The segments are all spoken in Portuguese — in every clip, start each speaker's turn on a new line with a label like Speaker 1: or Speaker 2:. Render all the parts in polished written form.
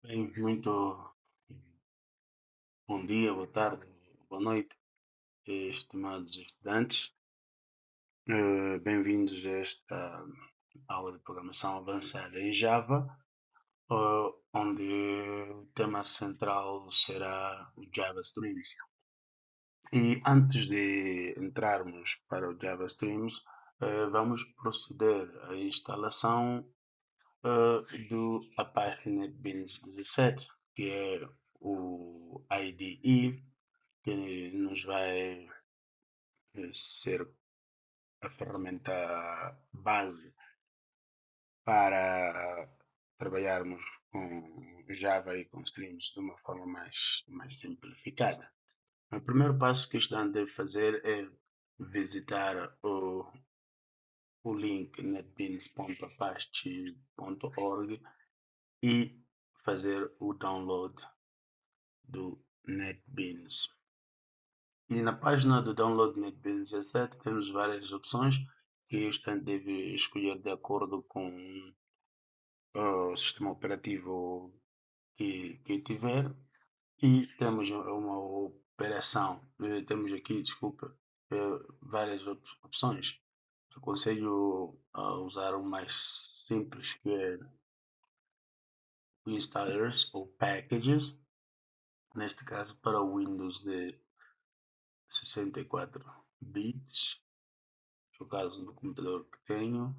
Speaker 1: Bem, muito bom dia, boa tarde, boa noite, estimados estudantes. Bem-vindos a esta aula de programação avançada em Java, onde o tema central será o Java Streams. E antes de entrarmos para o Java Streams, vamos proceder à instalação do Apache NetBeans 17, que é o IDE que nos vai ser a ferramenta base para trabalharmos com Java e com streams de uma forma mais simplificada. O primeiro passo que o estudante deve fazer é visitar o link netbeans.apache.org e fazer o download do NetBeans. E na página do download NetBeans 17 temos várias opções que o estudante deve escolher de acordo com o sistema operativo que tiver. E temos uma operação, temos aqui, desculpa, várias opções. Aconselho a usar o mais simples, que é o installers ou packages, neste caso para o Windows de 64 bits, no caso do computador que tenho,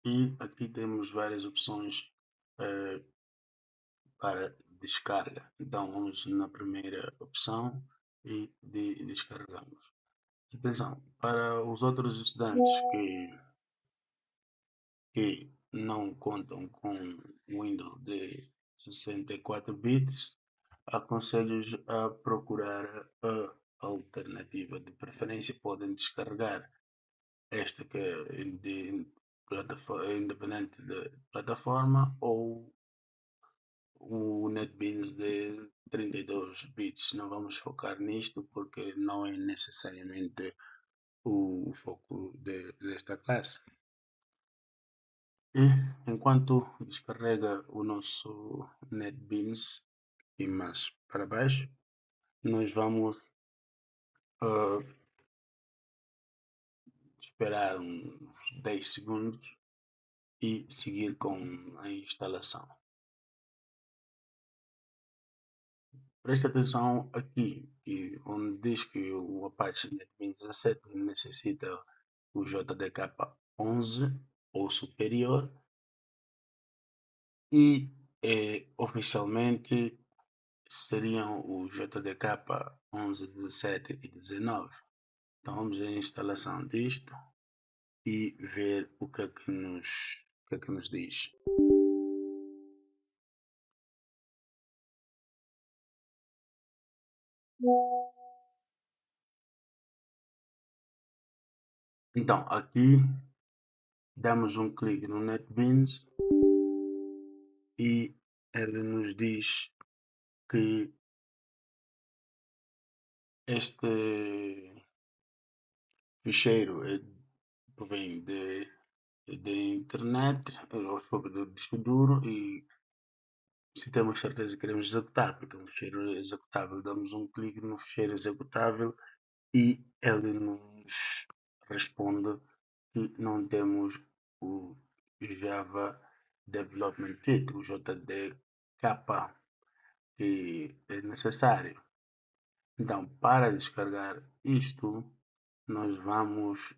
Speaker 1: e aqui temos várias opções para descarga. Então vamos na primeira opção e descarregamos. Atenção, para os outros estudantes que não contam com Windows de 64 bits, aconselho-os a procurar a alternativa. De preferência podem descarregar esta que é independente da plataforma, ou o NetBeans de 32 bits. Não vamos focar nisto porque não é necessariamente o foco desta classe. E enquanto descarrega o nosso NetBeans e mais para baixo, nós vamos esperar uns 10 segundos e seguir com a instalação. Preste atenção aqui, onde diz que o Apache NetBeans 17 necessita o JDK 11 ou superior, e oficialmente seriam o JDK 11, 17 e 19. Então vamos à instalação disto e ver o que é que nos diz. Então aqui damos um clique no NetBeans e ele nos diz que este ficheiro provém de internet, ou sobre do disco duro, e se temos certeza que queremos executar, porque é um ficheiro executável, damos um clique no ficheiro executável e ele nos responde que não temos o Java Development Kit, o JDK, que é necessário. Então, para descarregar isto, nós vamos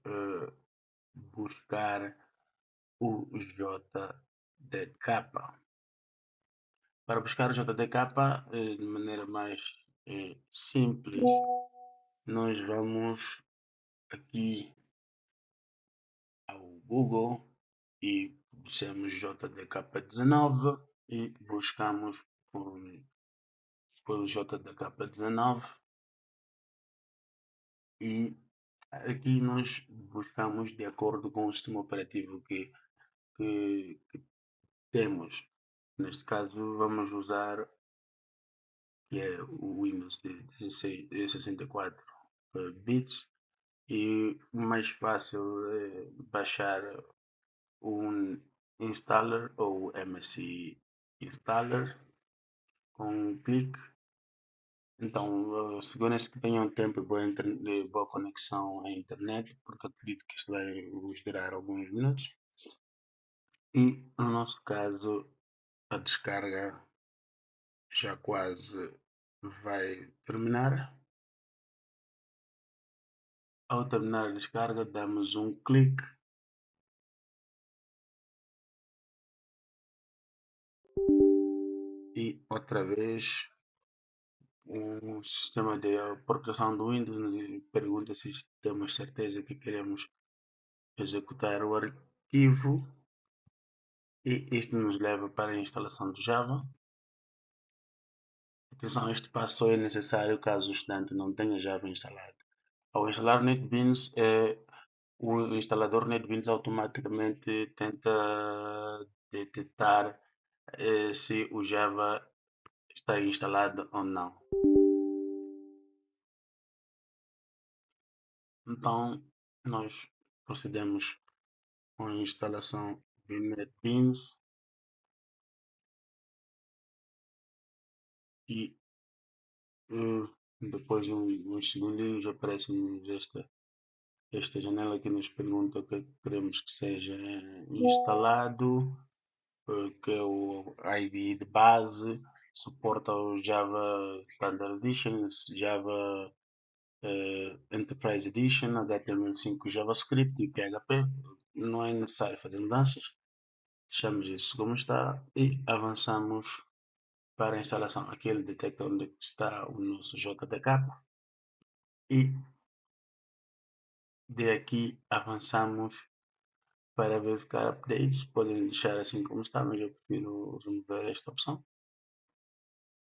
Speaker 1: buscar o JDK. Para buscar o JDK de maneira mais simples, nós vamos aqui ao Google e dissemos JDK19 e buscamos por JDK19, e aqui nós buscamos de acordo com o sistema operativo que temos. Neste caso vamos usar, que é o Windows de 16, 64 bits, e mais fácil é baixar um installer ou MSI installer, com um clique. Então, seguras que tenham tempo e boa conexão à internet, porque acredito que isto vai vos durar alguns minutos. E, no nosso caso, a descarga já quase vai terminar. Ao terminar a descarga, damos um clique e outra vez o sistema de proteção do Windows nos pergunta se temos certeza que queremos executar o arquivo e isto nos leva para a instalação do Java. Atenção, este passo só é necessário caso o estudante não tenha Java instalado. Ao instalar NetBeans, o instalador NetBeans automaticamente tenta detectar se o Java está instalado ou não. Então, nós procedemos com a instalação de NetBeans e depois de uns segundinhos aparece-nos esta janela que nos pergunta o que é que queremos que seja instalado, que é o ID de base, suporta o Java Standard Edition, Java Enterprise Edition, HTML5, JavaScript e PHP. Não é necessário fazer mudanças. Deixamos isso como está e avançamos para a instalação. Aqui ele detecta onde está o nosso JTK e de aqui avançamos para verificar updates. Podem deixar assim como está, mas eu prefiro remover esta opção.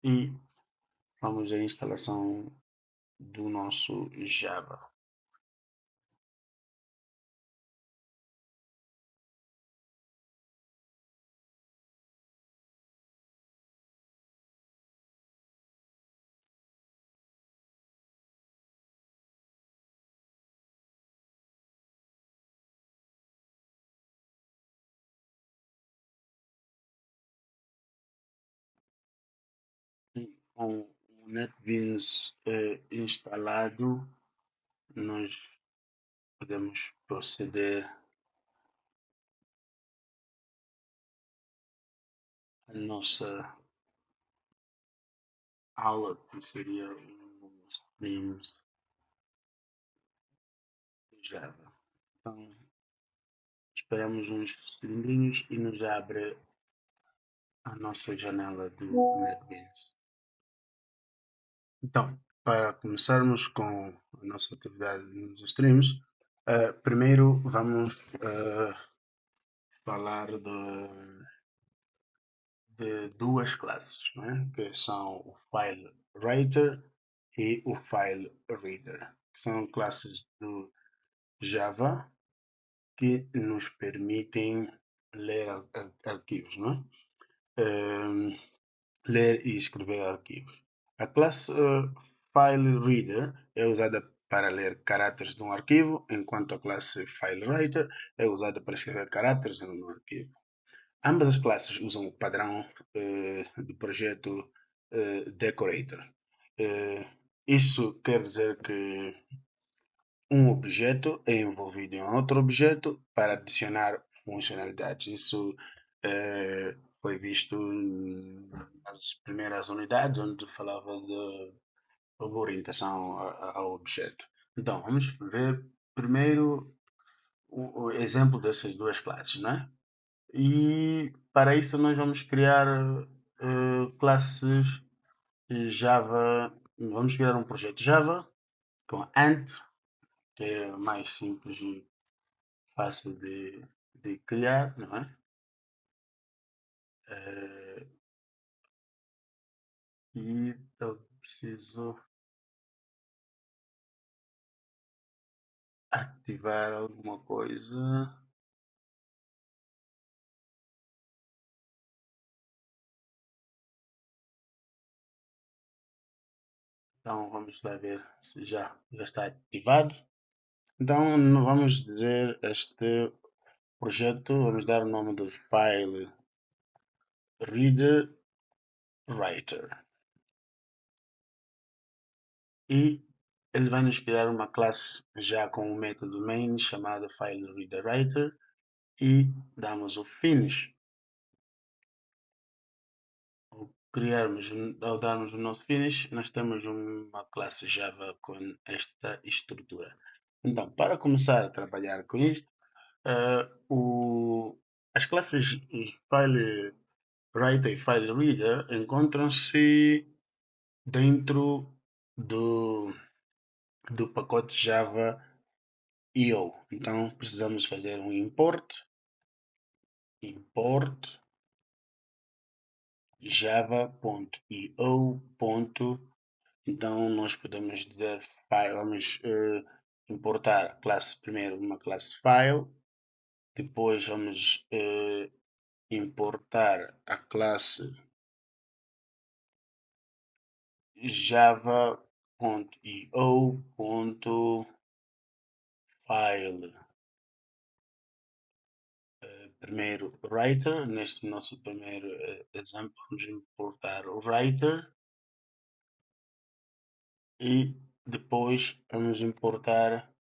Speaker 1: E vamos à instalação do nosso Java. Com o NetBeans instalado, nós podemos proceder à nossa aula, que seria os streams de Java. Então, esperamos uns segundinhos e nos abre a nossa janela do NetBeans. Então, para começarmos com a nossa atividade nos streams, primeiro vamos falar de duas classes, né? Que são o File Writer e o File Reader. São classes do Java que nos permitem ler arquivos, não é? Ler e escrever arquivos. A classe File Reader é usada para ler caracteres de um arquivo, enquanto a classe File Writer é usada para escrever caracteres em um arquivo. Ambas as classes usam o padrão do projeto Decorator. Isso quer dizer que um objeto é envolvido em outro objeto para adicionar funcionalidades. Isso foi visto nas primeiras unidades, onde falava de orientação ao objeto. Então, vamos ver primeiro o exemplo dessas duas classes, né? E para isso nós vamos criar classes Java. Vamos criar um projeto Java com Ant, que é mais simples e fácil de criar, não é? Eh, e eu preciso ativar alguma coisa. Então vamos lá ver se já está ativado. Então vamos dizer este projeto, vamos dar o nome de file reader writer. E ele vai nos criar uma classe já com o método main chamado FileReaderWriter e damos o finish. Ao darmos o nosso finish, nós temos uma classe Java com esta estrutura. Então, para começar a trabalhar com isto, as classes FileWriter e FileReader encontram-se dentro do pacote Java EO. Então, precisamos fazer um import java.io. Então, nós podemos dizer vamos importar classe primeiro uma classe file, depois vamos importar a classe java.io.file primeiro writer. Neste nosso primeiro exemplo, vamos importar o writer e depois vamos importar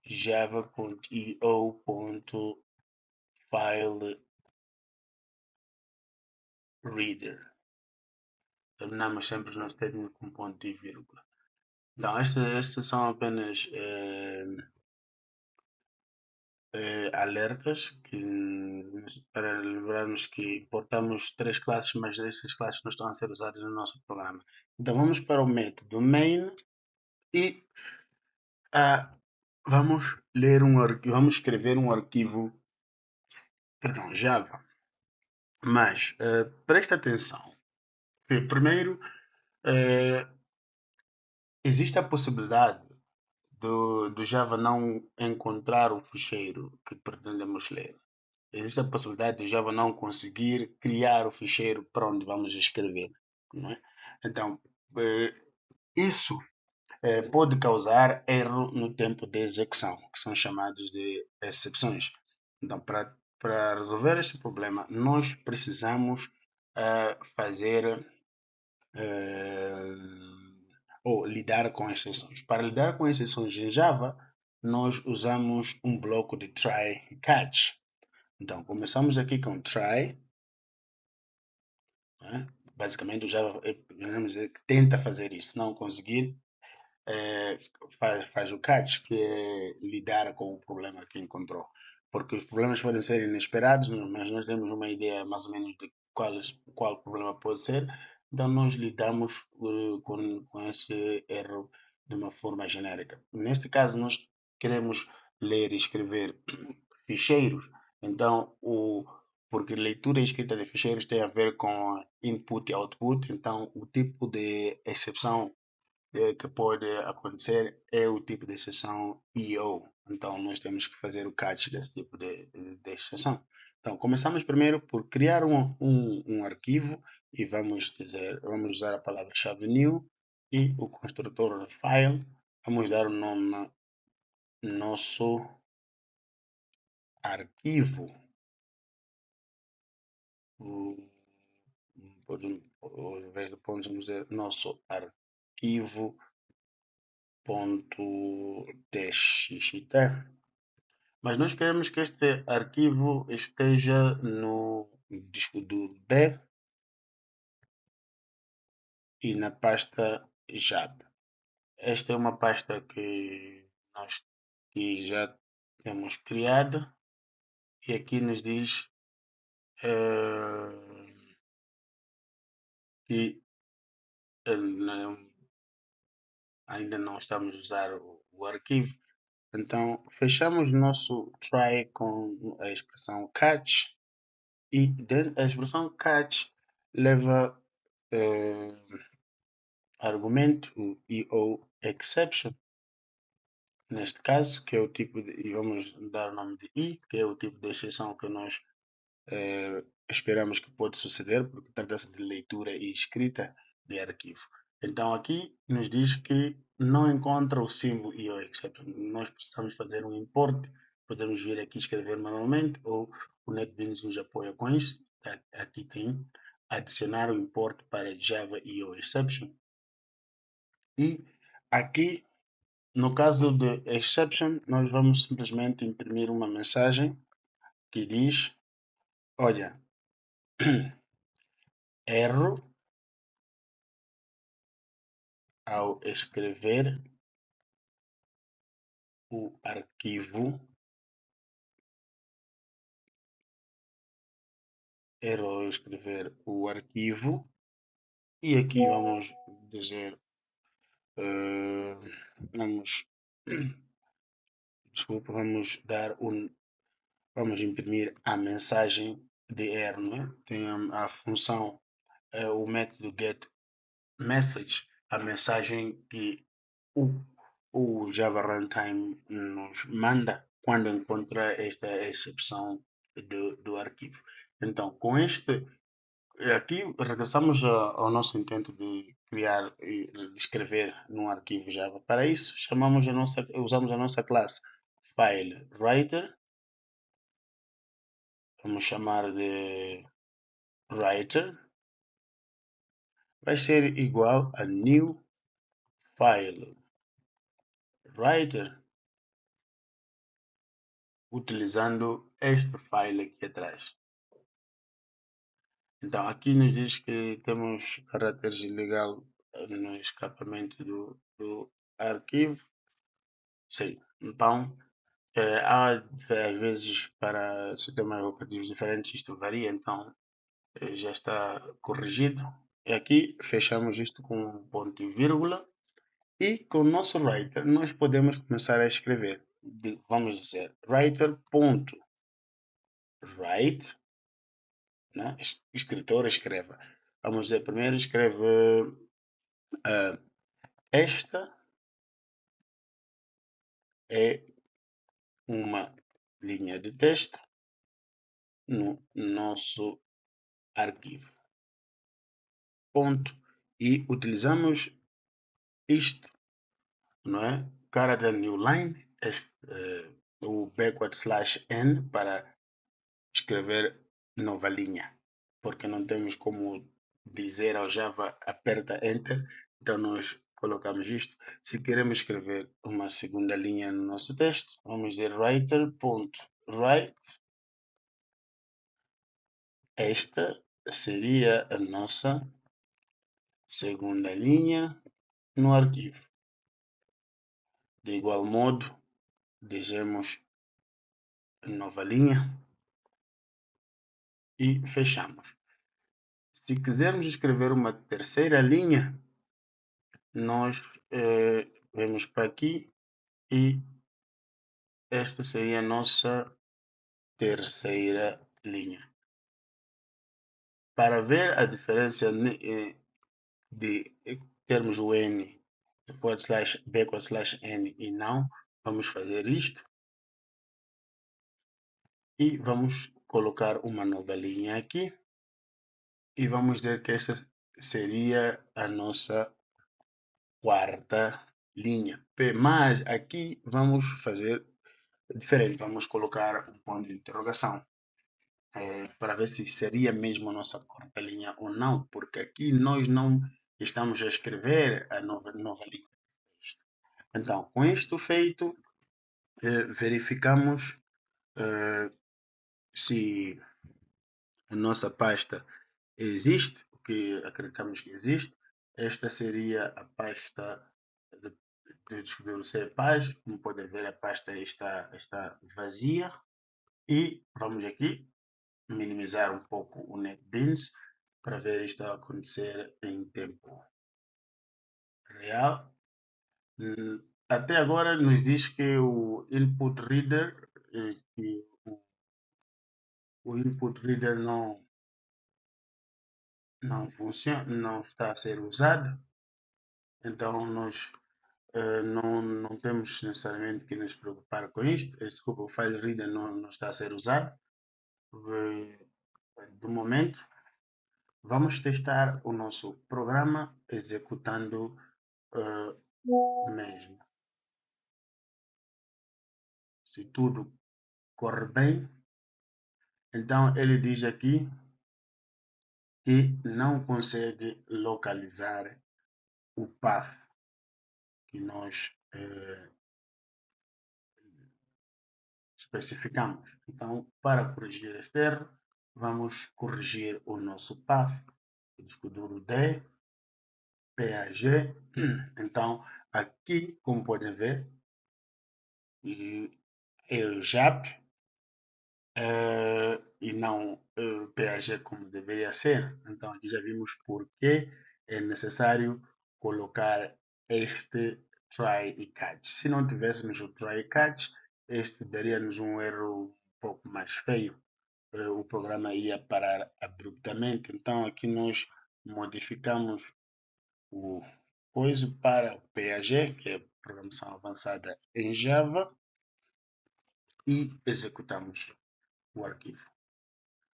Speaker 1: java.io.file reader. Terminamos sempre no statement com ponto e vírgula. Então, estes são apenas alertas para lembrarmos que importamos três classes, mas essas classes não estão a ser usadas no nosso programa. Então, vamos para o método main e vamos vamos escrever um arquivo, perdão, Java. Mas presta atenção que primeiro existe a possibilidade do Java não encontrar o ficheiro que pretendemos ler. Existe a possibilidade do Java não conseguir criar o ficheiro para onde vamos escrever. Não é? Então, isso pode causar erro no tempo de execução, que são chamados de exceções. Então, para resolver este problema, nós precisamos fazer ou lidar com exceções. Para lidar com exceções em Java, nós usamos um bloco de try e catch. Então, começamos aqui com try. Né? Basicamente, o Java podemos dizer que tenta fazer isso. Se não conseguir, faz o catch, que é lidar com o problema que encontrou. Porque os problemas podem ser inesperados, mas nós temos uma ideia mais ou menos de qual problema pode ser. Então, nós lidamos com esse erro de uma forma genérica. Neste caso, nós queremos ler e escrever ficheiros. Então, porque leitura e escrita de ficheiros tem a ver com input e output. Então, o tipo de exceção que pode acontecer é o tipo de exceção EO. Então, nós temos que fazer o catch desse tipo de exceção. Então, começamos primeiro por criar um arquivo e vamos usar a palavra-chave new e o construtor file. Vamos dar o nome nosso arquivo. Ao invés de pontos, vamos dizer nosso arquivo.txt. Mas nós queremos que este arquivo esteja no disco duro B e na pasta JAB. Esta é uma pasta que já temos criada e aqui nos diz que ainda não estamos a usar o arquivo. Então, fechamos o nosso try com a expressão catch e a expressão catch leva argumento, o EOException, neste caso, que é o tipo de, e vamos dar o nome de I, que é o tipo de exceção que nós esperamos que pode suceder, porque trata-se de leitura e escrita de arquivo. Então aqui nos diz que não encontra o símbolo EOException. Nós precisamos fazer um import, podemos vir aqui escrever manualmente ou o NetBeans nos apoia com isso. Aqui tem adicionar o import para Java EO exception. E aqui, no caso de exception, nós vamos simplesmente imprimir uma mensagem que diz, olha, erro ao escrever o arquivo, erro ao escrever o arquivo, e aqui vamos dizer, vamos, desculpa, vamos imprimir a mensagem de erro, né? Tem a função, o método get message, a mensagem que o, o Java Runtime nos manda quando encontra esta excepção do arquivo. Então, com este, aqui regressamos ao nosso intento de criar e escrever num arquivo Java. Para isso, usamos a nossa classe FileWriter, vamos chamar de writer, vai ser igual a new file writer, utilizando este file aqui atrás. Então, aqui nos diz que temos caracteres ilegal no escapamento do arquivo. Sim, então, há às vezes para sistemas operativos diferentes isto varia, então já está corrigido. E aqui fechamos isto com um ponto e vírgula. E com o nosso writer nós podemos começar a escrever. Vamos dizer writer.write, né? Escritor escreva. Vamos dizer, primeiro escreve esta é uma linha de texto no nosso arquivo. Ponto. E utilizamos isto, não é? Character new line, o backward slash n para escrever nova linha, porque não temos como dizer ao Java aperta Enter, então nós colocamos isto. Se queremos escrever uma segunda linha no nosso texto, vamos dizer writer.write. Esta seria a nossa segunda linha no arquivo. De igual modo, dizemos nova linha e fechamos. Se quisermos escrever uma terceira linha, nós vemos para aqui e esta seria a nossa terceira linha. Para ver a diferença de termos o n, forward slash backward slash n e não, vamos fazer isto e vamos colocar uma nova linha aqui e vamos dizer que esta seria a nossa quarta linha. Mas aqui vamos fazer diferente, vamos colocar um ponto de interrogação para ver se seria mesmo a nossa quarta linha ou não, porque aqui nós não estamos a escrever a nova linha de texto. Então, com isto feito, verificamos se a nossa pasta existe, o que acreditamos que existe. Esta seria a pasta de descobrir paz. Como podem ver, a pasta está vazia. E vamos aqui minimizar um pouco o NetBeans para ver isto acontecer em tempo real. Até agora nos diz que o input reader, que o input reader não funciona, não está a ser usado. Então nós não temos necessariamente que nos preocupar com isto. Desculpa, o file reader não está a ser usado. Do momento, vamos testar o nosso programa executando mesmo. Se tudo corre bem, então ele diz aqui que não consegue localizar o path que nós especificamos. Então, para corrigir este erro, vamos corrigir o nosso path, o disco duro D, PAG. Então, aqui, como podem ver, é o JAP e não PAG como deveria ser. Então, aqui já vimos porque é necessário colocar este try e catch. Se não tivéssemos o try e catch, este daria-nos um erro um pouco mais feio. O programa ia parar abruptamente. Então, aqui nós modificamos o coisa para o PAG, que é Programação Avançada em Java, e executamos o arquivo.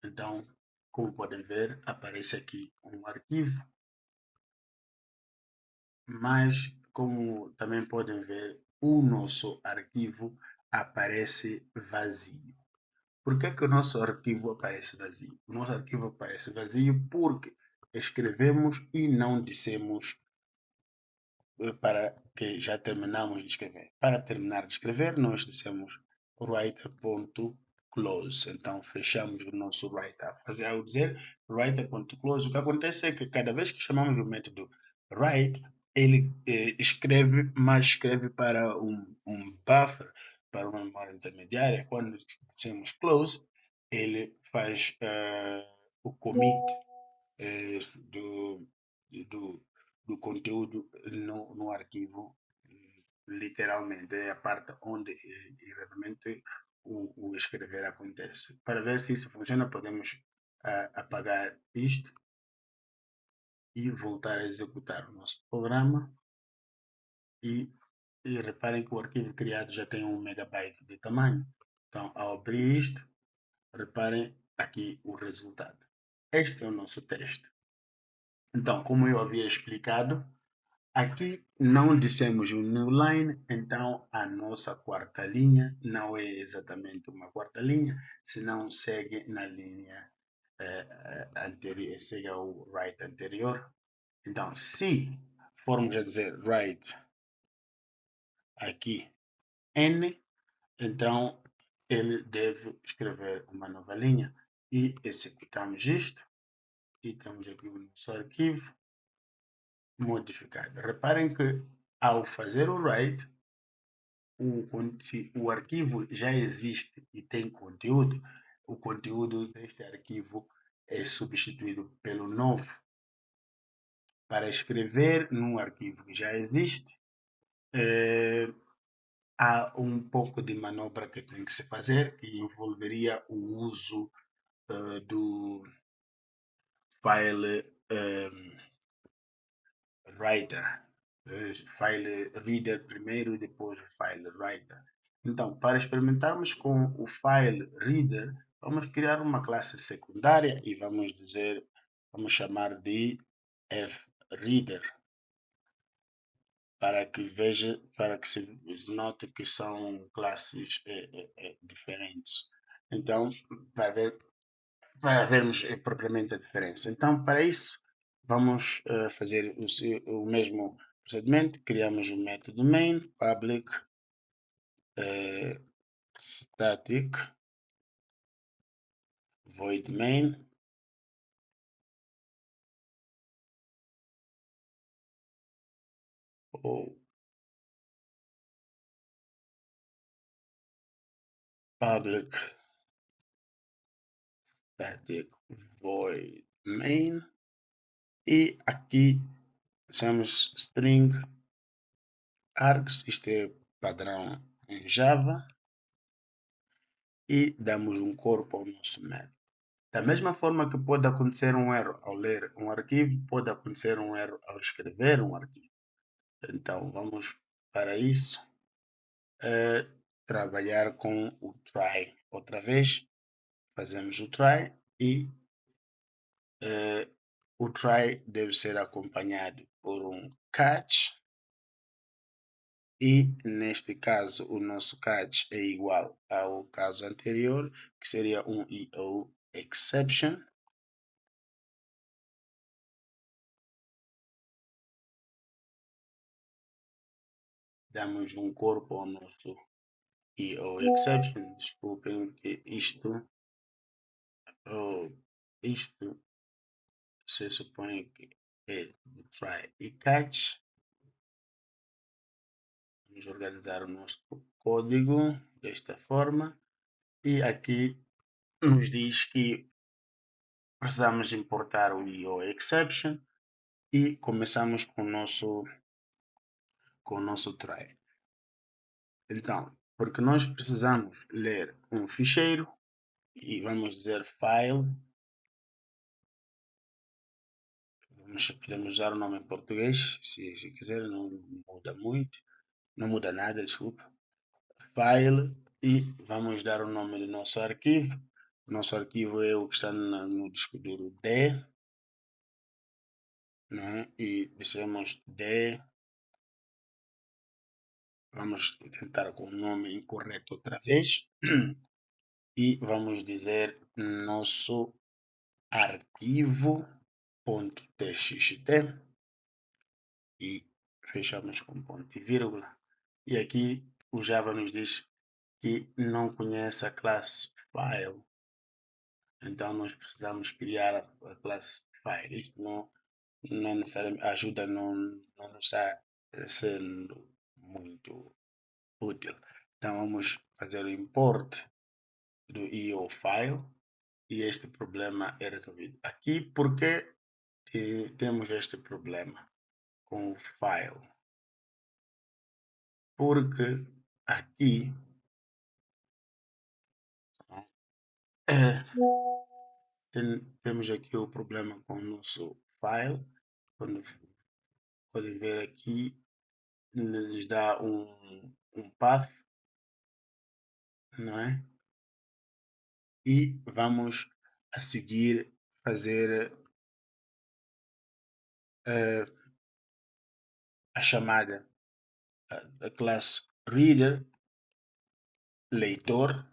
Speaker 1: Então, como podem ver, aparece aqui um arquivo, mas como também podem ver, o nosso arquivo aparece vazio. Por que o nosso arquivo aparece vazio? O nosso arquivo aparece vazio porque escrevemos e não dissemos para que já terminamos de escrever. Para terminar de escrever, nós dissemos writer.close. Então, fechamos o nosso writer. Ao dizer writer.close, o que acontece é que cada vez que chamamos o método write, ele escreve, mas escreve para um buffer, para uma memória intermediária. Quando dizemos close, ele faz o commit do, do, do conteúdo no arquivo, literalmente, é a parte onde exatamente o escrever acontece. Para ver se isso funciona, podemos apagar isto e voltar a executar o nosso programa. E reparem que o arquivo criado já tem 1 MB de tamanho. Então, ao abrir isto, reparem aqui o resultado. Este é o nosso teste. Então, como eu havia explicado, aqui não dissemos o new line, então a nossa quarta linha não é exatamente uma quarta linha, senão segue na linha anterior, segue ao write anterior. Então, se formos a dizer write aqui n, então ele deve escrever uma nova linha e executamos isto e temos aqui o nosso arquivo modificado. Reparem que ao fazer o write, o arquivo já existe e tem conteúdo, o conteúdo deste arquivo é substituído pelo novo. Para escrever num arquivo que já existe, há um pouco de manobra que tem que se fazer, que envolveria o uso do file writer, file reader primeiro e depois o file writer. Então, para experimentarmos com o file reader, vamos criar uma classe secundária e vamos chamar de freader, para que se note que são classes diferentes. Então, para vermos propriamente a diferença. Então, para isso, vamos fazer o mesmo procedimento. Criamos o método main, public, static, void main, ou public static void main, e aqui usamos string args, isto é padrão em Java, e damos um corpo ao nosso método. Da mesma forma que pode acontecer um erro ao ler um arquivo, pode acontecer um erro ao escrever um arquivo. Então, vamos para isso trabalhar com o try. Outra vez, fazemos o try e o try deve ser acompanhado por um catch. E, neste caso, o nosso catch é igual ao caso anterior, que seria um EO exception. damos um corpo ao nosso e ao exception, desculpem que isto se supõe que é do try e catch. Vamos organizar o nosso código desta forma e aqui nos diz que precisamos importar o IO exception e começamos com o nosso try. Então, porque nós precisamos ler um ficheiro e vamos dizer file, podemos usar o nome em português, se quiser, não muda muito, não muda nada, desculpa. File e vamos dar o nome do nosso arquivo. O nosso arquivo é o que está no disco duro D, né? E dizemos D, vamos tentar com o nome incorreto outra vez e vamos dizer nosso arquivo.txt e fechamos com ponto e vírgula. E aqui o Java nos diz que não conhece a classe file, então nós precisamos criar a classe file. Isto não necessariamente ajuda, não nos está sendo muito útil. Então vamos fazer o import do IO file e este problema é resolvido. Aqui, porque temos este problema com o file? Porque aqui eh, temos aqui o problema com o nosso file. Quando podem ver aqui, nos dá um path, não é? E vamos a seguir fazer a chamada da classe reader, leitor,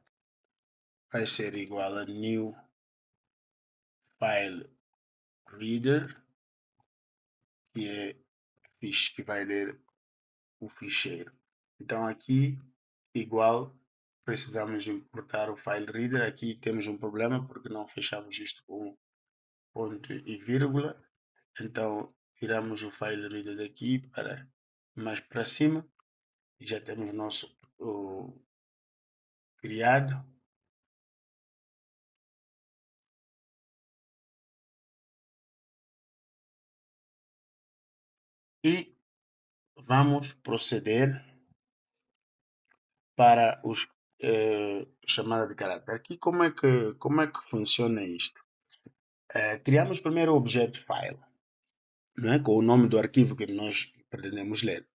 Speaker 1: vai ser igual a new file reader, que é que vai ler o ficheiro. Então aqui, igual, precisamos importar o file reader. Aqui temos um problema porque não fechamos isto com ponto e vírgula. Então tiramos o file reader daqui para mais para cima e já temos o nosso criado. E vamos proceder para os chamada de caráter. Aqui como é que funciona isto? Criamos primeiro o objeto file, não é? Com o nome do arquivo que nós pretendemos ler.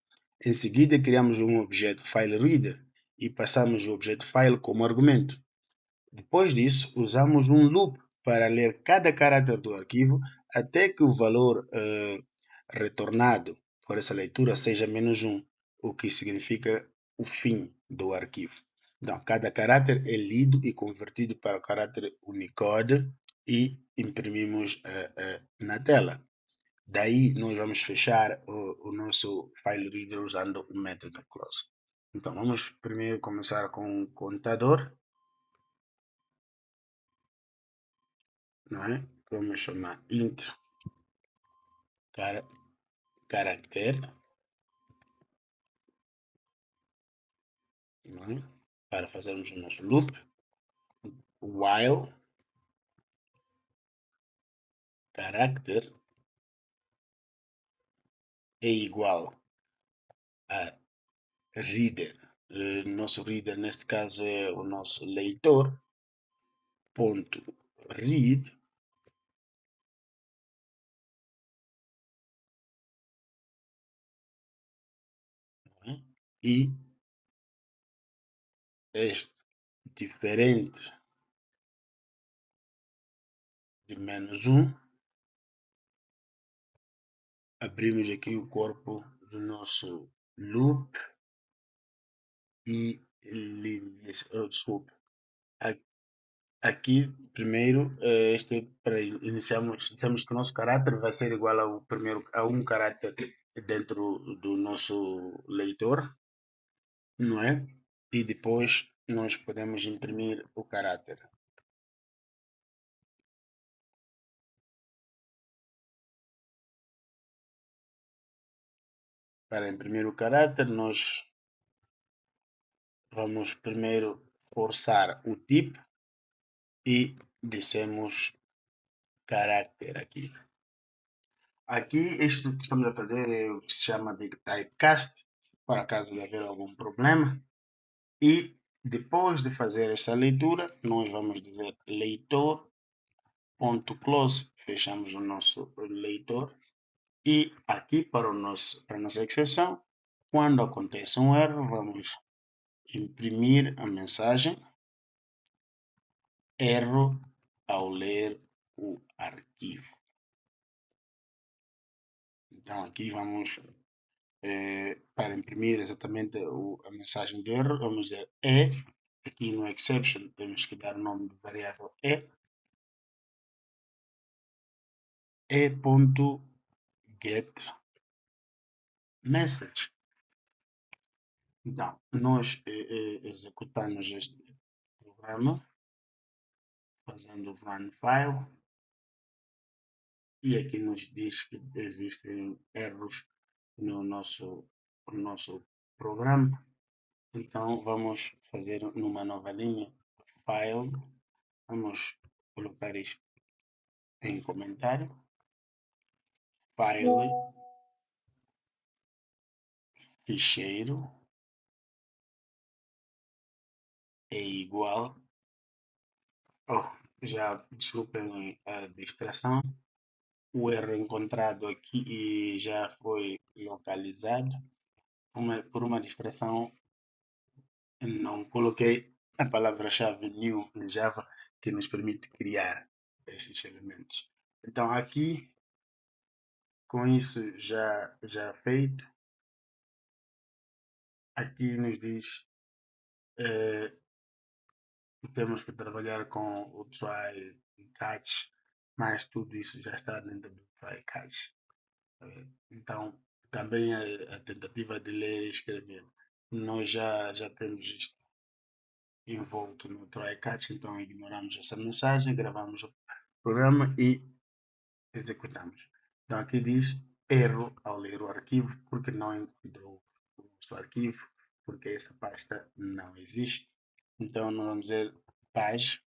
Speaker 1: Em seguida, criamos um objeto file reader e passamos o objeto file como argumento. Depois disso, usamos um loop para ler cada caráter do arquivo até que o valor retornado por essa leitura seja -1, o que significa o fim do arquivo. Então, cada caráter é lido e convertido para o caráter Unicode e imprimimos na tela. Daí nós vamos fechar o nosso file reader usando o método close. Então vamos primeiro começar com o contador, não é? Vamos chamar int character, não é? Para fazermos o nosso loop, while character é igual a reader. Nosso reader neste caso é o nosso leitor, ponto read, não é? E este diferente de -1, abrimos aqui o corpo do nosso loop e desculpe, aqui primeiro este para iniciarmos, dissemos que o nosso caráter vai ser igual ao primeiro a um caráter dentro do nosso leitor, não é? E depois nós podemos imprimir o caráter. Para imprimir o caráter, nós vamos primeiro forçar o tipo e dissemos caráter aqui. Aqui, isto que estamos a fazer é o que se chama de typecast, para caso de haver algum problema. E depois de fazer esta leitura, nós vamos dizer leitor.close, fechamos o nosso leitor. E aqui para a nossa exceção, quando acontece um erro, vamos imprimir a mensagem erro ao ler o arquivo. Então aqui vamos, para imprimir exatamente a mensagem de erro, vamos dizer aqui no exception temos que dar o nome do variável e.getMessage. Então, nós executamos este programa fazendo run file e aqui nos diz que existem erros no nosso programa. Então vamos fazer numa nova linha file, vamos colocar isto em comentário, file, ficheiro é igual, já desculpem a distração, o erro encontrado aqui já foi localizado, por uma distração não coloquei a palavra-chave new em Java que nos permite criar estes elementos. Então aqui, com isso já feito, aqui nos diz que temos que trabalhar com o try e catch, mas tudo isso já está dentro do try e catch. Então, também a tentativa de ler e escrever. Nós já temos isto envolto no try catch, então ignoramos essa mensagem, gravamos o programa e executamos. Então aqui diz erro ao ler o arquivo porque não encontrou o nosso arquivo, porque essa pasta não existe. Então nós vamos dizer page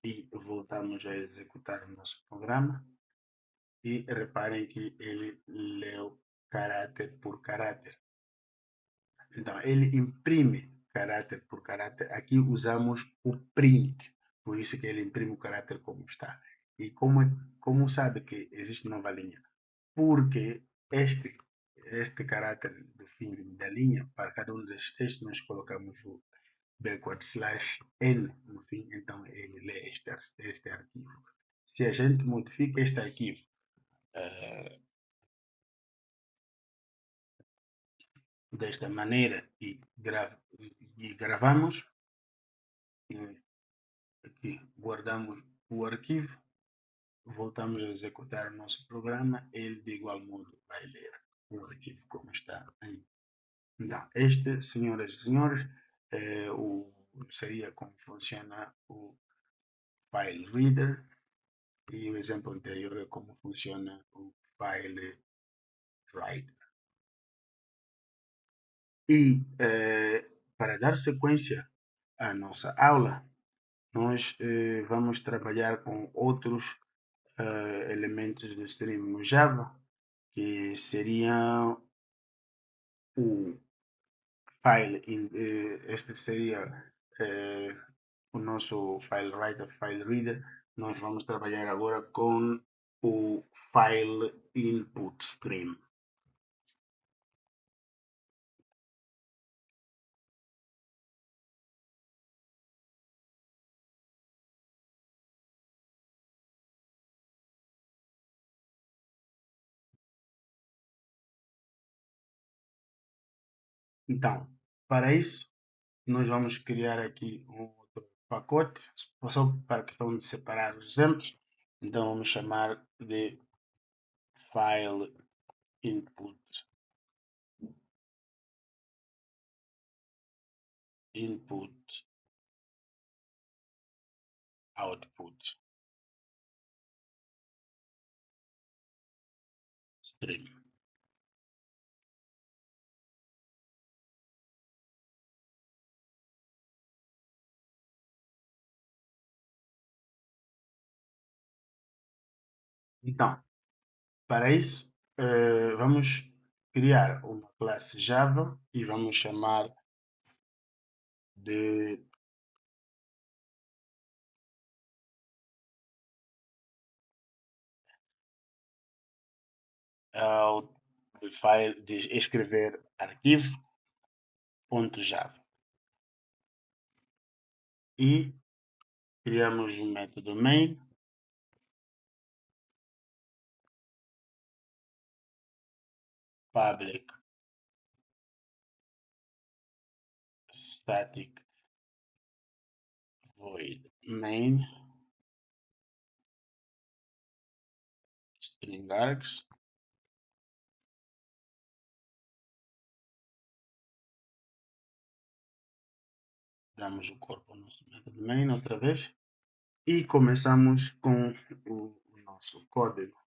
Speaker 1: e voltamos a executar o nosso programa e reparem que ele leu caráter por caráter. Então, ele imprime caráter por caráter. Aqui usamos o print, por isso que ele imprime o caráter como está. E como sabe que existe nova linha? Porque este caráter do fim da linha, para cada um desses textos, nós colocamos o backward slash n no fim, então ele lê este arquivo. Se a gente modifica este arquivo desta maneira e gravamos, aqui guardamos o arquivo, voltamos a executar o nosso programa, ele de igual modo vai ler o arquivo como está aí. Então, este, senhoras e senhores, seria como funciona o file reader e o exemplo anterior é como funciona o file writer. E para dar sequência à nossa aula, nós vamos trabalhar com outros elementos do stream no Java, que seriam o file, este seria o nosso file writer, file reader. Nós vamos trabalhar agora com o file input stream. Então, para isso, nós vamos criar aqui um outro pacote, só para questão de separar os exemplos. Então, vamos chamar de file input input, output, stream. Então, para isso, vamos criar uma classe Java e vamos chamar de de file de escrever arquivo.java e criamos um método main public static void main string args. Damos o corpo ao nosso método main outra vez e começamos com o nosso código.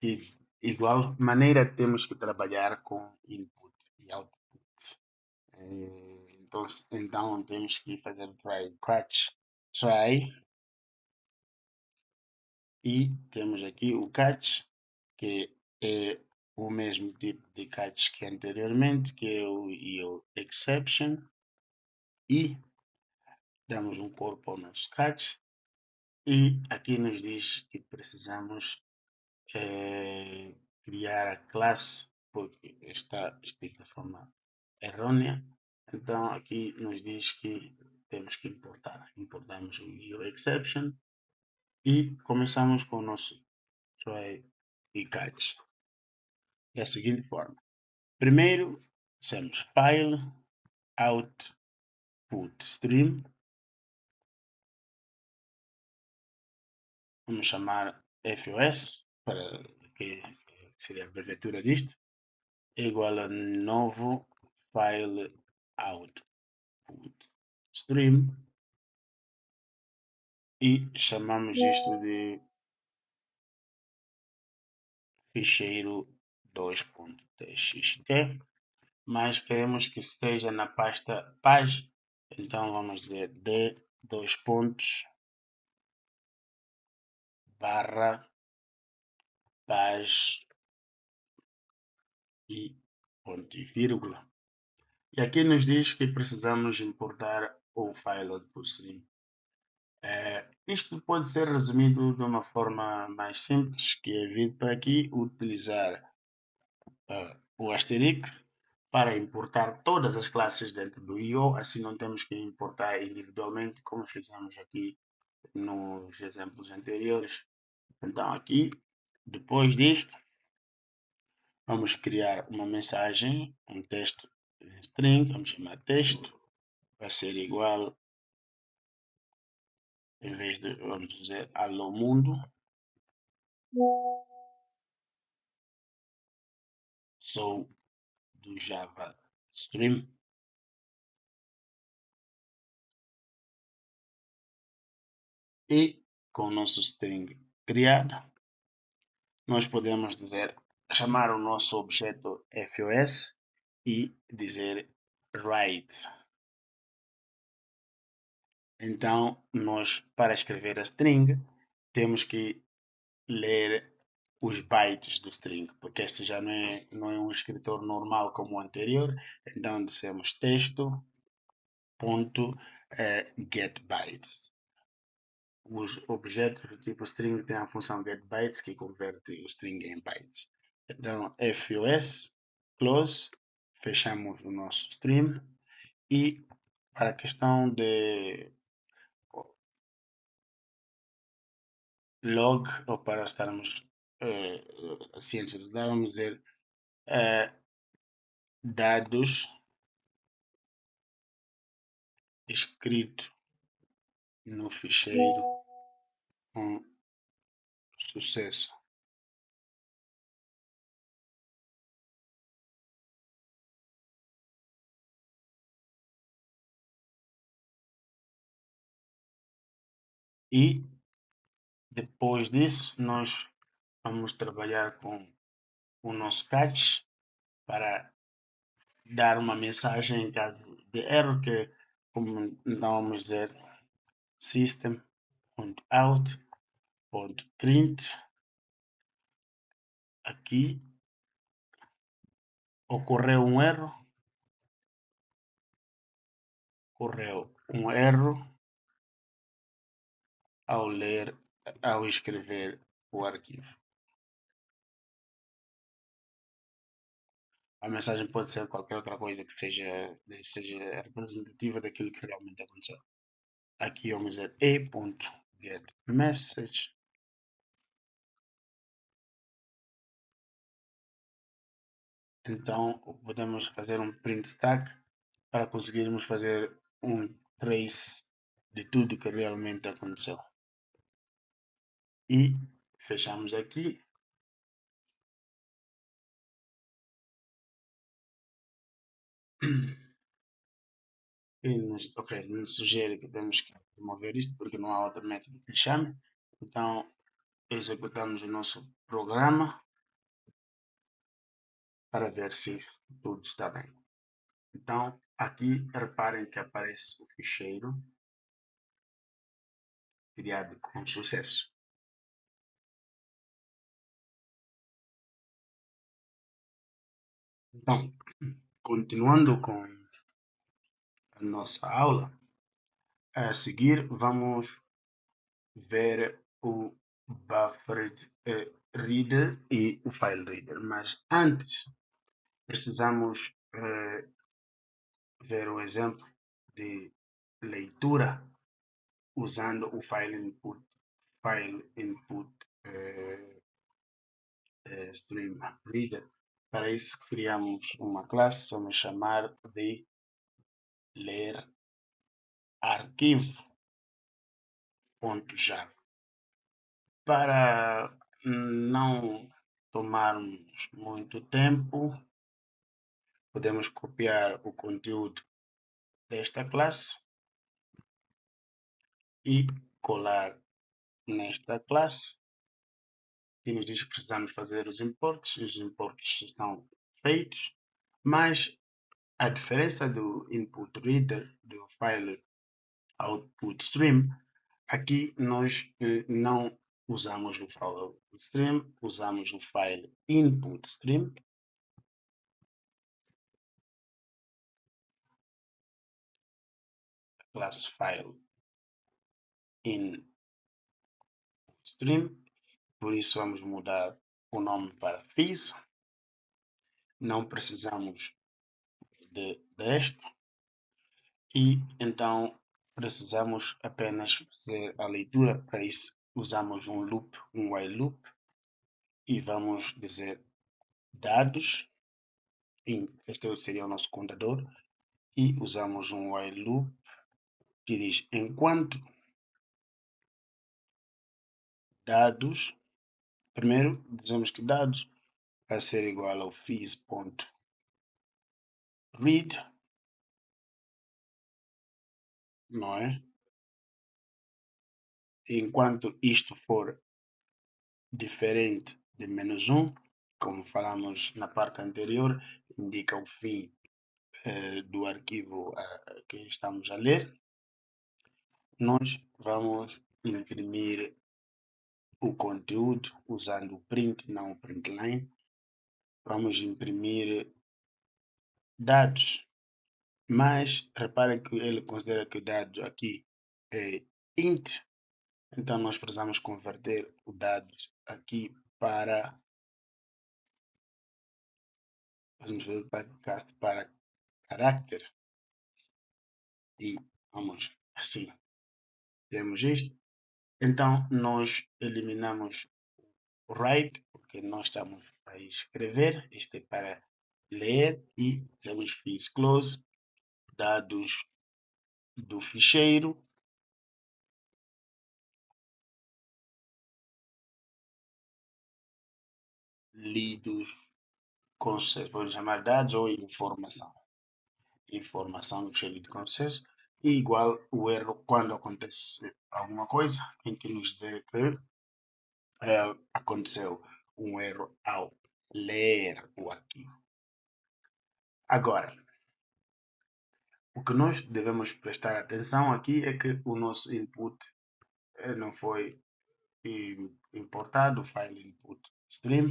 Speaker 1: De igual maneira temos que trabalhar com input e output. Então temos que fazer try catch try e temos aqui o catch, que é o mesmo tipo de catch que anteriormente, que é o yield exception, e damos um corpo ao nosso catch e aqui nos diz que precisamos criar a classe, porque está escrita de forma errônea. Então aqui nos diz que temos que importar. Importamos o yield exception e começamos com o nosso try e catch da seguinte forma. Primeiro, temos file output stream. Vamos chamar FOS, para que seria a abreviatura disto, é igual a novo file output stream e chamamos isto de ficheiro 2.txt, mas queremos que esteja na pasta page, então vamos dizer d dois pontos barra page e ponto e vírgula. E aqui nos diz que precisamos importar o file output.stream. Isto pode ser resumido de uma forma mais simples, que é vir para aqui utilizar o asterisk para importar todas as classes dentro do IO, assim não temos que importar individualmente, como fizemos aqui nos exemplos anteriores. Então aqui, depois disto, vamos criar uma mensagem, um texto em string, vamos chamar texto, vai ser igual, em vez de, vamos dizer, alô mundo, sou do Java Stream. E com o nosso string criado, nós podemos dizer, chamar o nosso objeto FOS e dizer write. Então, nós, para escrever a string, temos que ler os bytes do string, porque este já não é um escritor normal como o anterior. Então, dissemos texto.get bytes. Os objetos do tipo string têm a função getBytes, que converte o string em bytes. Então, FOS, close, fechamos o nosso stream e para a questão de log, ou para estarmos cientes de dados, vamos dizer dados escrito no ficheiro com sucesso. E depois disso, nós vamos trabalhar com o nosso catch para dar uma mensagem em caso de erro, que é como então vamos dizer system.out.print. Aqui ocorreu um erro, ao escrever o arquivo. A mensagem pode ser qualquer outra coisa que seja representativa daquilo que realmente aconteceu. Aqui vamos dizer e.getMessage. Então podemos fazer um print stack para conseguirmos fazer um trace de tudo que realmente aconteceu. E fechamos aqui. Nos sugere que temos que remover isto porque não há outro método que lhe chame. Então executamos o nosso programa para ver se tudo está bem. Então aqui reparem que aparece o ficheiro criado com sucesso. Então, continuando com a nossa aula, a seguir vamos ver o Buffered Reader e o File Reader. Mas antes, precisamos ver o exemplo de leitura usando o File Input Stream Reader. Para isso, criamos uma classe, vamos chamar de ler arquivo.jar. Para não tomarmos muito tempo, podemos copiar o conteúdo desta classe e colar nesta classe, que nos diz que precisamos fazer os imports estão feitos, mas a diferença do input reader, do file output stream, aqui nós não usamos o file output stream, usamos o file input stream. Class file in stream, por isso vamos mudar o nome para fizz. Não precisamos deste e então precisamos apenas fazer a leitura. Para isso usamos um loop, um while loop, e vamos dizer dados, este seria o nosso contador, e usamos um while loop que diz enquanto dados, primeiro dizemos que dados vai ser igual ao fizz.read, não é? Enquanto isto for diferente de -1, como falamos na parte anterior, indica o fim do arquivo que estamos a ler, nós vamos imprimir o conteúdo usando o print, não o println. Vamos imprimir dados, mas reparem que ele considera que o dado aqui é int, então nós precisamos converter o dados aqui para, vamos ver o typecast para carácter e vamos assim, temos isto. Então nós eliminamos o write, porque nós estamos a escrever, este é para ler, e dizemos fizz close, dados do ficheiro, lidos, vamos chamar dados ou informação do ficheiro de consenso. E igual o erro quando acontece alguma coisa, tem que nos dizer que aconteceu um erro ao ler o arquivo. Agora, o que nós devemos prestar atenção aqui é que o nosso input não foi importado, file input stream,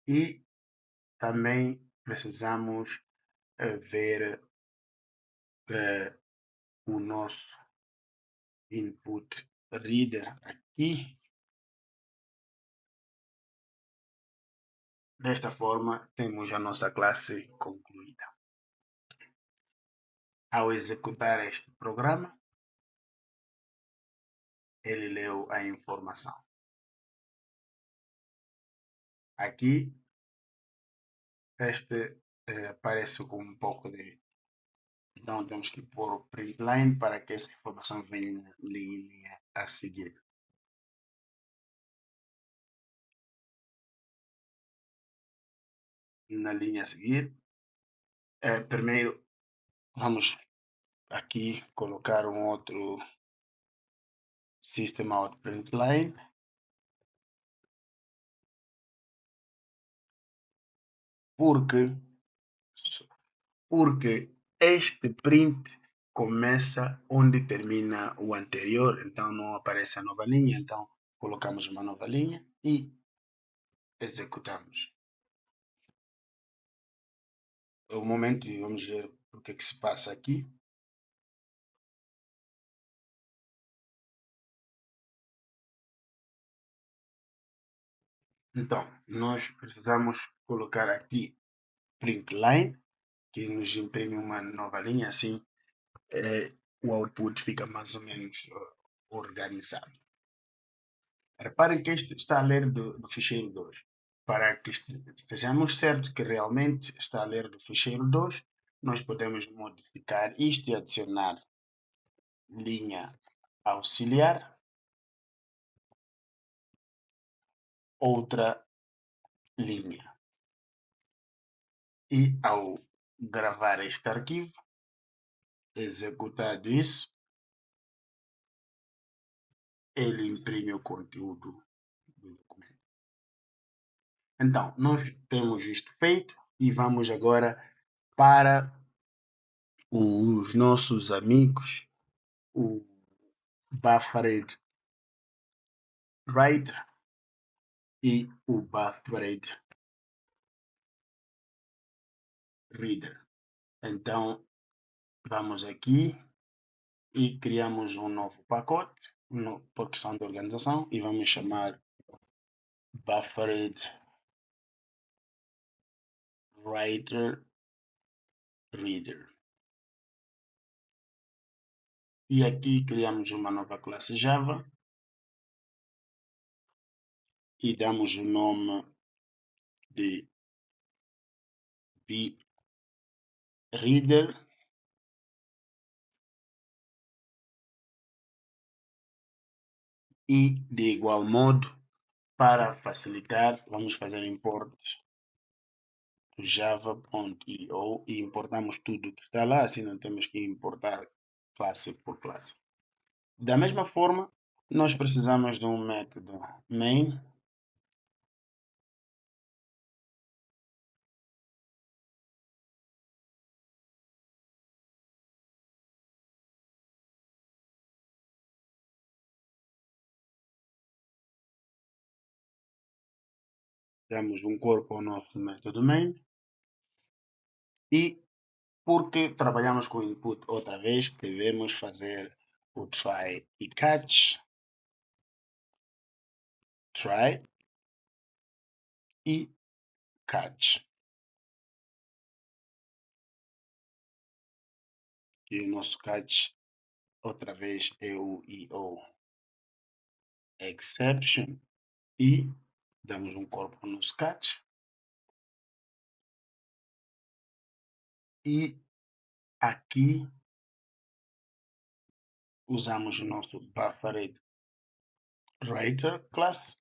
Speaker 1: e também precisamos ver o nosso input reader aqui. Desta forma, temos a nossa classe concluída. Ao executar este programa, ele leu a informação. Aqui, este aparece com um pouco de. Então, temos que pôr o print line para que essa informação venha na linha a seguir. Na linha a seguir, primeiro vamos aqui colocar um outro system out print line. Porque este print começa onde termina o anterior, então não aparece a nova linha, então colocamos uma nova linha e executamos. Um momento e vamos ver o que se passa aqui. Então, nós precisamos colocar aqui print line, que nos imprime uma nova linha, assim o output fica mais ou menos organizado. Reparem que este está a ler do ficheiro 2. Para que estejamos certos que realmente está a ler do ficheiro 2, nós podemos modificar isto e adicionar linha auxiliar, outra linha. E ao gravar este arquivo, executado isso, ele imprime o conteúdo do documento. Então, nós temos isto feito e vamos agora para os nossos amigos, o Buffered Writer e o Buffered Reader. Então, vamos aqui e criamos um novo pacote por questão de organização e vamos chamar Buffered Writer Reader. E aqui criamos uma nova classe Java e damos o nome de Reader e, de igual modo, para facilitar, vamos fazer importes do java.io e importamos tudo que está lá, assim não temos que importar classe por classe. Da mesma forma, nós precisamos de um método main damos um corpo ao nosso método main e porque trabalhamos com input outra vez, devemos fazer o try e catch, try e catch. E o nosso catch outra vez é o IO exception e damos um corpo no catch e aqui usamos o nosso buffered writer class,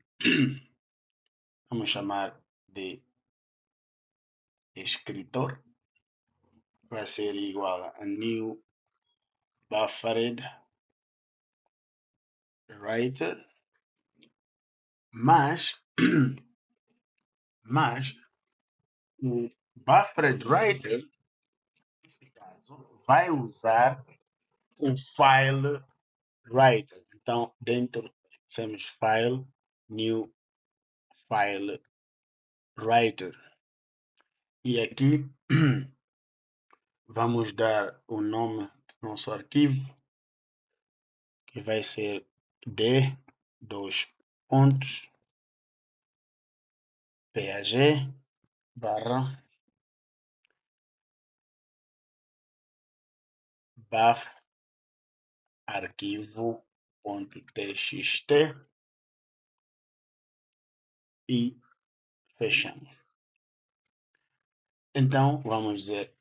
Speaker 1: vamos chamar de escritor vai ser igual a new buffered writer, mas, mas o buffered writer, neste caso, vai usar o file writer. Então, dentro temos file, new file writer. E aqui vamos dar o nome do nosso arquivo, que vai ser d dois pontos pag barra buff arquivo.txt e fechamos. Então vamos dizer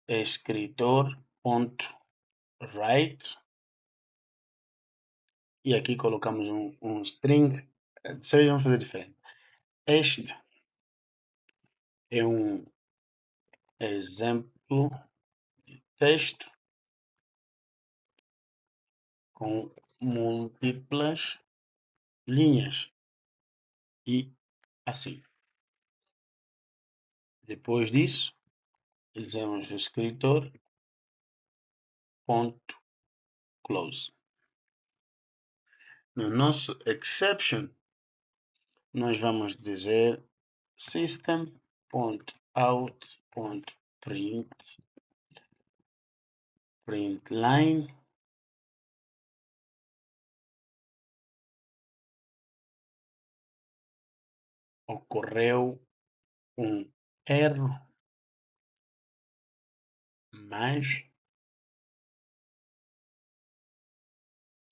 Speaker 1: escritor.write e aqui colocamos um string. Vocês vão fazer diferente. Este é um exemplo de texto com múltiplas linhas e assim. Depois disso, dizemos escritor.close. No nosso exception, nós vamos dizer system.out.println ocorreu um erro, mas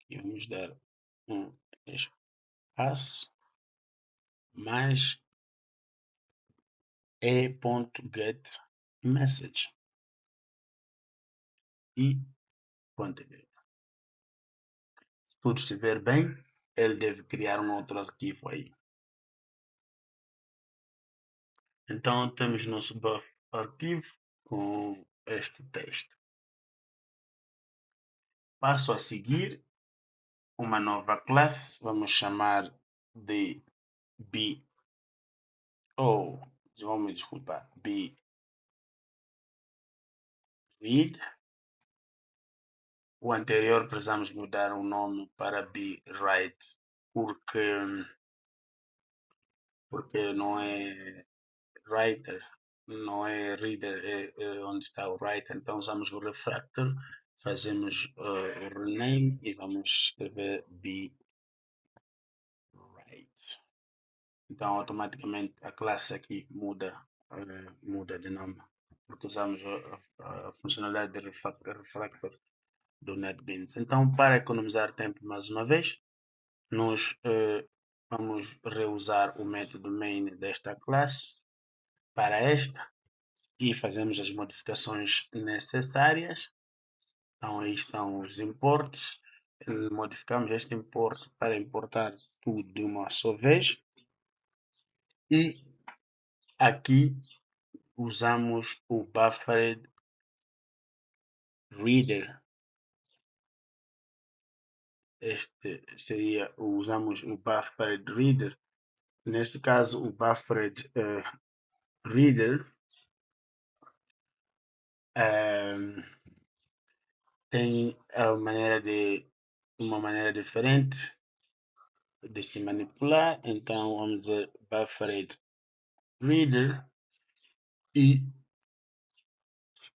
Speaker 1: vamos dar um espaço, mas e.getMessage e conteúdo. Se tudo estiver bem, ele deve criar um outro arquivo aí. Então temos nosso buff arquivo com este texto. Passo a seguir uma nova classe, vamos chamar de b, vamos desculpar, b read. O anterior precisamos mudar o nome para b write porque não é writer, não é reader, é onde está o writer. Então usamos o refactor, fazemos o rename e vamos escrever b write. Então automaticamente a classe aqui muda de nome, porque usamos a funcionalidade de refactor do NetBeans. Então, para economizar tempo mais uma vez, nós vamos reusar o método main desta classe para esta e fazemos as modificações necessárias. Então aí estão os imports. Modificamos este import para importar tudo de uma só vez. E aqui usamos o buffered reader. Usamos o buffered reader. Neste caso, o buffered reader tem uma maneira diferente de se manipular. Então vamos dizer buffered reader e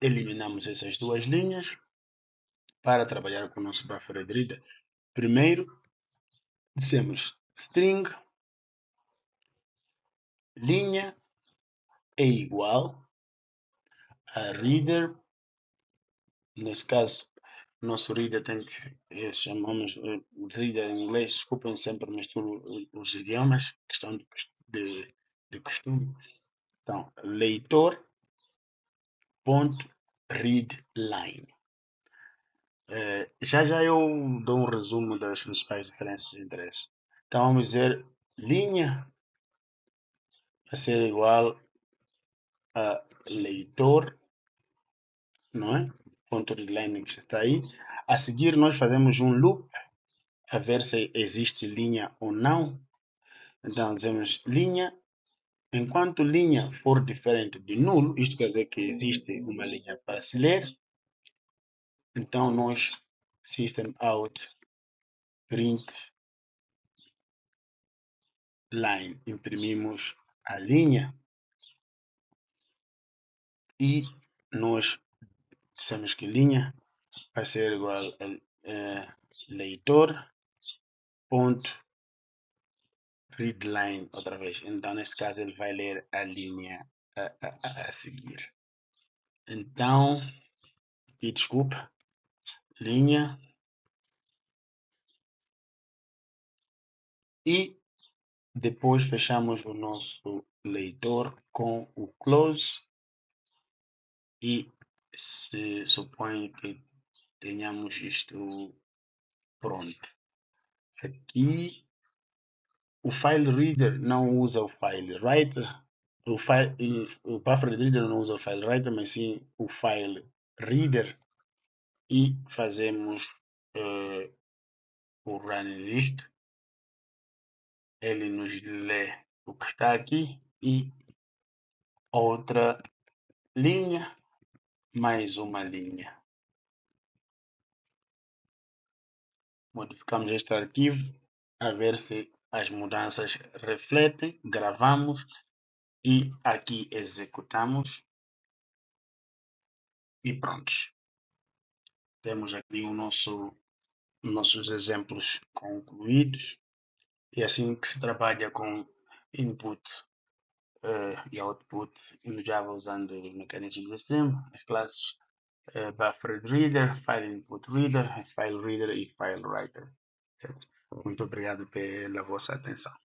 Speaker 1: eliminamos essas duas linhas para trabalhar com o nosso buffered reader. Primeiro dizemos string linha é igual a reader. Nesse caso, nosso reader tem que chamamos reader em inglês, desculpem, sempre misturo os idiomas, questão de costume. Então, leitor.readline. Já eu dou um resumo das principais diferenças de interesse. Então vamos dizer linha vai ser igual a leitor, não é? Ponto readline que está aí. A seguir, nós fazemos um loop a ver se existe linha ou não. Então, dizemos linha. Enquanto linha for diferente de nulo, isto quer dizer que existe uma linha para se ler. Então, nós, system out, print line, imprimimos a linha e nós dissemos que linha vai ser igual a leitor ponto readline outra vez. Então, neste caso, ele vai ler a linha a seguir. Então, aqui desculpa, linha e depois fechamos o nosso leitor com o close e se supõe que tenhamos isto pronto. Aqui o file reader não usa o file writer, o buffer reader não usa o file writer, mas sim o file reader e fazemos o run disto. Ele nos lê o que está aqui e outra linha, mais uma linha. Modificamos este arquivo a ver se as mudanças refletem, gravamos e aqui executamos e prontos. Temos aqui nossos exemplos concluídos e assim que se trabalha com input e output no Java usando os mecanismos de stream, as classes buffer reader, file input reader, file reader e file writer. Certo? Muito obrigado pela vossa atenção.